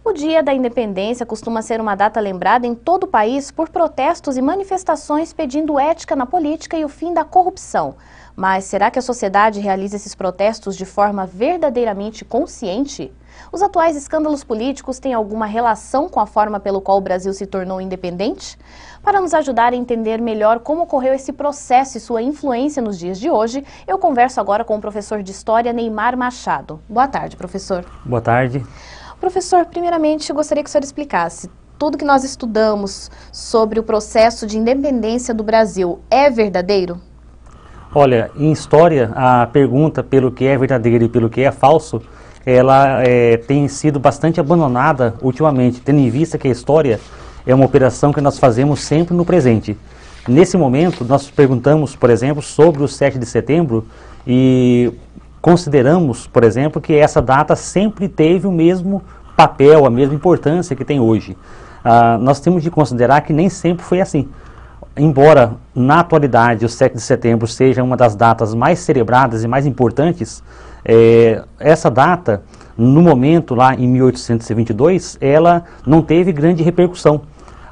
O Dia da Independência costuma ser uma data lembrada em todo o país por protestos e manifestações pedindo ética na política e o fim da corrupção. Mas será que a sociedade realiza esses protestos de forma verdadeiramente consciente? Os atuais escândalos políticos têm alguma relação com a forma pelo qual o Brasil se tornou independente? Para nos ajudar a entender melhor como ocorreu esse processo e sua influência nos dias de hoje, eu converso agora com o professor de História Neymar Machado. Boa tarde, professor. Boa tarde. Professor, primeiramente eu gostaria que o senhor explicasse, tudo que nós estudamos sobre o processo de independência do Brasil é verdadeiro? Olha, em história, a pergunta pelo que é verdadeiro e pelo que é falso, ela tem sido bastante abandonada ultimamente, tendo em vista que a história é uma operação que nós fazemos sempre no presente. Nesse momento, nós perguntamos, por exemplo, sobre o 7 de setembro e consideramos, por exemplo, que essa data sempre teve o mesmo papel, a mesma importância que tem hoje. Nós temos de considerar que nem sempre foi assim. Embora, na atualidade, o 7 de setembro seja uma das datas mais celebradas e mais importantes, essa data, no momento, lá em 1822, ela não teve grande repercussão.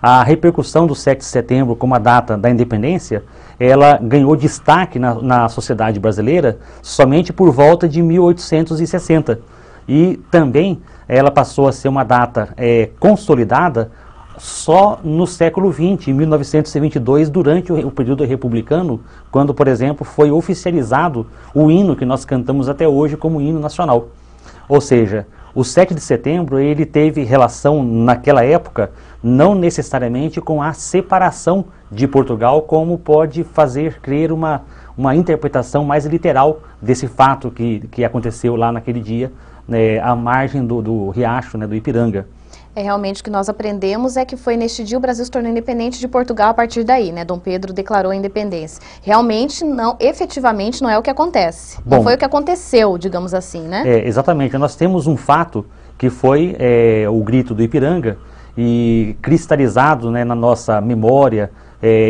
A repercussão do 7 de setembro como a data da independência, ela ganhou destaque na sociedade brasileira somente por volta de 1860. E também ela passou a ser uma data consolidada só no século XX, em 1922, durante o período republicano, quando, por exemplo, foi oficializado o hino que nós cantamos até hoje como hino nacional. Ou seja, o 7 de setembro ele teve relação naquela época não necessariamente com a separação de Portugal, como pode fazer crer uma interpretação mais literal desse fato que aconteceu lá naquele dia, à margem do riacho, do Ipiranga. Realmente o que nós aprendemos é que foi neste dia o Brasil se tornou independente de Portugal a partir daí, Dom Pedro declarou a independência. Realmente, não, efetivamente, não é o que acontece. Bom, não foi o que aconteceu, digamos assim, né? Exatamente. Nós temos um fato que foi o grito do Ipiranga e cristalizado na nossa memória,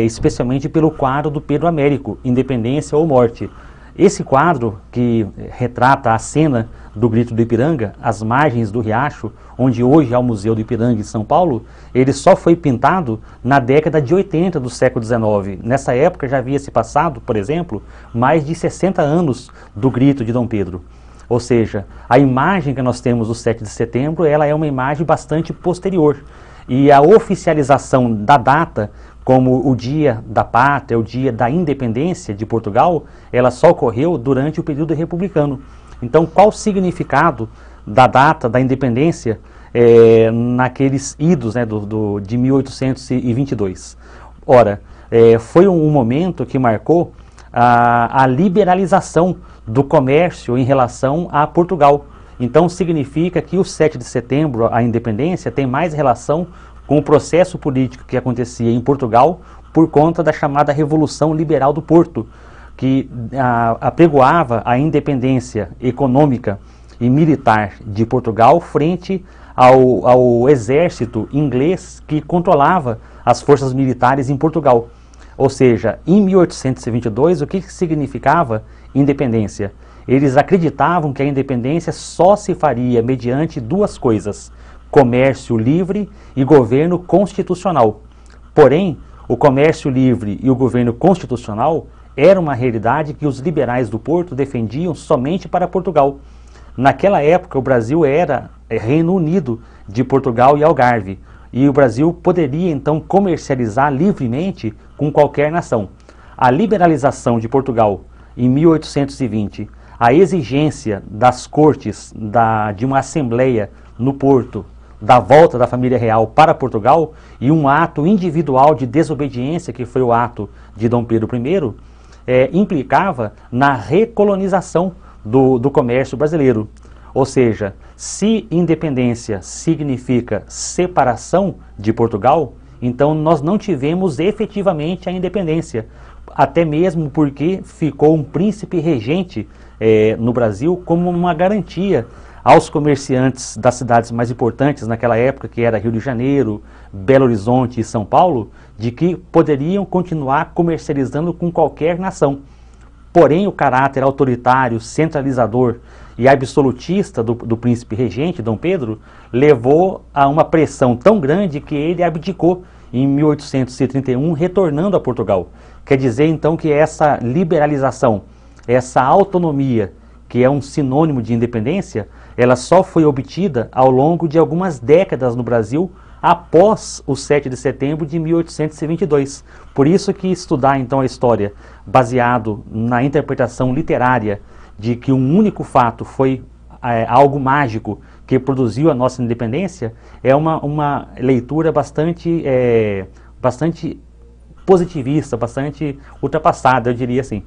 especialmente pelo quadro do Pedro Américo, Independência ou Morte. Esse quadro, que retrata a cena do grito do Ipiranga, às margens do riacho, onde hoje é o Museu do Ipiranga em São Paulo, ele só foi pintado na década de 80 do século XIX. Nessa época já havia se passado, por exemplo, mais de 60 anos do grito de Dom Pedro. Ou seja, a imagem que nós temos do 7 de setembro, ela é uma imagem bastante posterior. E a oficialização da data como o dia da pátria, o dia da independência de Portugal, ela só ocorreu durante o período republicano. Então, qual o significado da data da independência naqueles idos de 1822? Ora, foi um momento que marcou a liberalização do comércio em relação a Portugal. Então, significa que o 7 de setembro, a independência, tem mais relação com o processo político que acontecia em Portugal por conta da chamada Revolução Liberal do Porto, que apregoava a independência econômica e militar de Portugal frente ao exército inglês que controlava as forças militares em Portugal. Ou seja, em 1822, o que significava independência? Eles acreditavam que a independência só se faria mediante duas coisas: comércio livre e governo constitucional. Porém, o comércio livre e o governo constitucional era uma realidade que os liberais do Porto defendiam somente para Portugal. Naquela época, o Brasil era Reino Unido de Portugal e Algarve, e o Brasil poderia então comercializar livremente com qualquer nação. A liberalização de Portugal em 1820, a exigência das cortes de uma assembleia no Porto, da volta da família real para Portugal, e um ato individual de desobediência, que foi o ato de Dom Pedro I, implicava na recolonização do comércio brasileiro. Ou seja, se independência significa separação de Portugal, então nós não tivemos efetivamente a independência, até mesmo porque ficou um príncipe regente no Brasil como uma garantia aos comerciantes das cidades mais importantes naquela época, que era Rio de Janeiro, Belo Horizonte e São Paulo, de que poderiam continuar comercializando com qualquer nação. porém o caráter autoritário, centralizador e absolutista do príncipe regente, Dom Pedro, levou a uma pressão tão grande que ele abdicou em 1831, retornando a Portugal. Quer dizer, então, que essa liberalização, essa autonomia, que é um sinônimo de independência, ela só foi obtida ao longo de algumas décadas no Brasil, após o 7 de setembro de 1822. Por isso que estudar, então, a história baseado na interpretação literária de que um único fato foi algo mágico que produziu a nossa independência, é uma leitura bastante positivista, bastante ultrapassada, eu diria assim.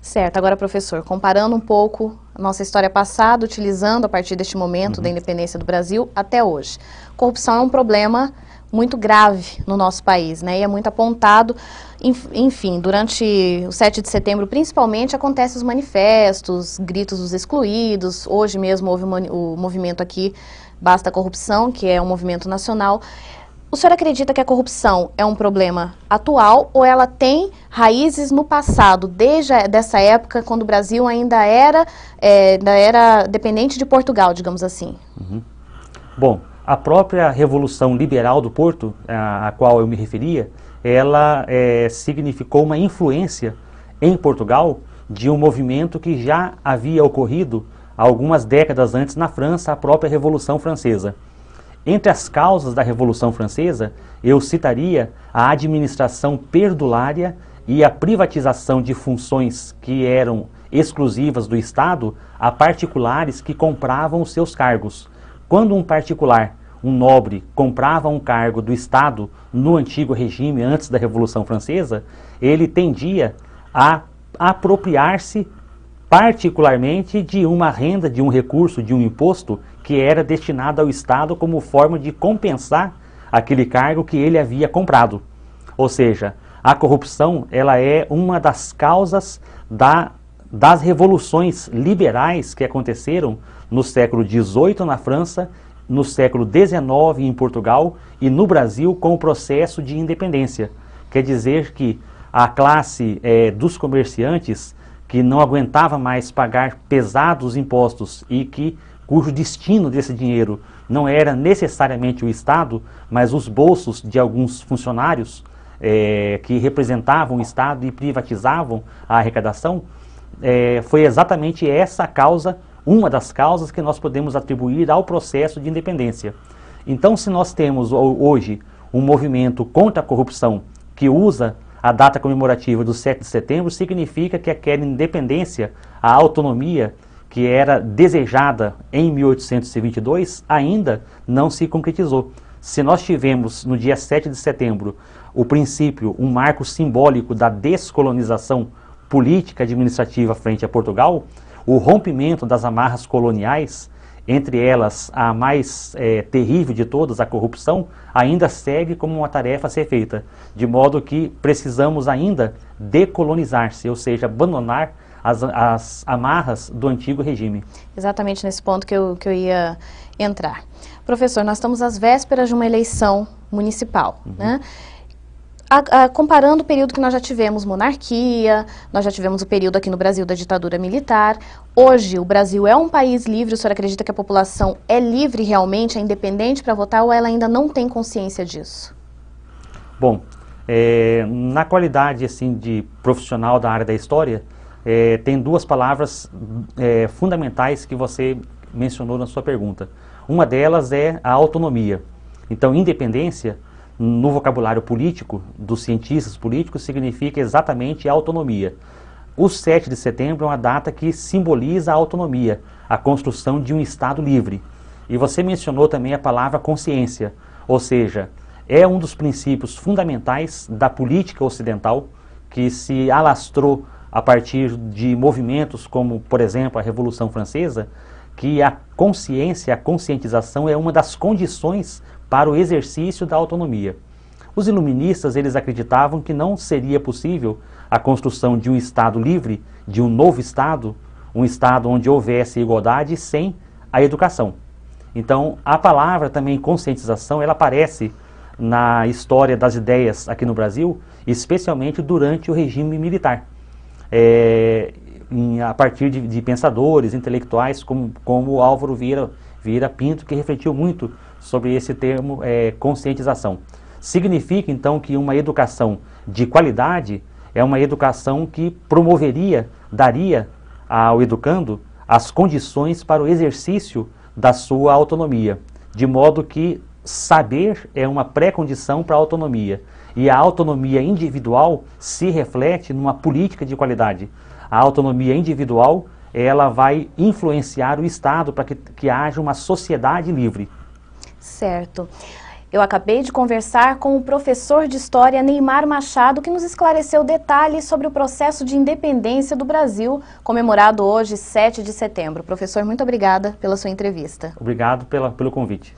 Certo. Agora, professor, comparando um pouco a nossa história passada, utilizando a partir deste momento da independência do Brasil até hoje. Corrupção é um problema muito grave no nosso país, né? E é muito apontado. Enfim, durante o 7 de setembro, principalmente, acontecem os manifestos, gritos dos excluídos. Hoje mesmo houve o movimento aqui, Basta a Corrupção, que é um movimento nacional. O senhor acredita que a corrupção é um problema atual ou ela tem raízes no passado, desde dessa época, quando o Brasil ainda era dependente de Portugal, digamos assim? Bom, a própria Revolução Liberal do Porto, a qual eu me referia, ela significou uma influência em Portugal de um movimento que já havia ocorrido algumas décadas antes na França, a própria Revolução Francesa. Entre as causas da Revolução Francesa, eu citaria a administração perdulária e a privatização de funções que eram exclusivas do Estado a particulares que compravam os seus cargos. Quando um particular, um nobre, comprava um cargo do Estado no antigo regime, antes da Revolução Francesa, ele tendia a apropriar-se particularmente de uma renda, de um recurso, de um imposto que era destinado ao Estado como forma de compensar aquele cargo que ele havia comprado. Ou seja, a corrupção ela é uma das causas das revoluções liberais que aconteceram no século XVIII na França, no século XIX em Portugal e no Brasil com o processo de independência. Quer dizer que a classe dos comerciantes que não aguentava mais pagar pesados impostos e cujo destino desse dinheiro não era necessariamente o Estado, mas os bolsos de alguns funcionários que representavam o Estado e privatizavam a arrecadação, foi exatamente essa a causa, uma das causas que nós podemos atribuir ao processo de independência. Então, se nós temos hoje um movimento contra a corrupção que usa a data comemorativa do 7 de setembro, significa que aquela independência, a autonomia que era desejada em 1822, ainda não se concretizou. Se nós tivemos no dia 7 de setembro o princípio, um marco simbólico da descolonização política administrativa frente a Portugal, o rompimento das amarras coloniais, entre elas a mais terrível de todas, a corrupção, ainda segue como uma tarefa a ser feita, de modo que precisamos ainda decolonizar-se, ou seja, abandonar as amarras do antigo regime. Exatamente nesse ponto que eu ia entrar. Professor, nós estamos às vésperas de uma eleição municipal, né? Comparando o período que nós já tivemos monarquia, nós já tivemos o período aqui no Brasil da ditadura militar, hoje o Brasil é um país livre, o senhor acredita que a população é livre realmente, é independente para votar ou ela ainda não tem consciência disso? Bom, na qualidade assim, de profissional da área da história, tem duas palavras fundamentais que você mencionou na sua pergunta. Uma delas é a autonomia. Então, independência, no vocabulário político, dos cientistas políticos, significa exatamente a autonomia. O 7 de setembro é uma data que simboliza a autonomia, a construção de um Estado livre. E você mencionou também a palavra consciência, ou seja, é um dos princípios fundamentais da política ocidental que se alastrou a partir de movimentos como, por exemplo, a Revolução Francesa, que a consciência, a conscientização é uma das condições para o exercício da autonomia. Os iluministas, eles acreditavam que não seria possível a construção de um Estado livre, de um novo Estado, um Estado onde houvesse igualdade sem a educação. Então, a palavra também conscientização, ela aparece na história das ideias aqui no Brasil, especialmente durante o regime militar. a partir de pensadores, intelectuais, como Álvaro Vieira Pinto, que refletiu muito sobre esse termo conscientização. Significa, então, que uma educação de qualidade é uma educação que daria ao educando as condições para o exercício da sua autonomia, de modo que saber é uma pré-condição para a autonomia, e a autonomia individual se reflete numa política de qualidade. A autonomia individual, ela vai influenciar o Estado para que haja uma sociedade livre. Certo. Eu acabei de conversar com o professor de História Neymar Machado, que nos esclareceu detalhes sobre o processo de independência do Brasil, comemorado hoje, 7 de setembro. Professor, muito obrigada pela sua entrevista. Obrigado pelo convite.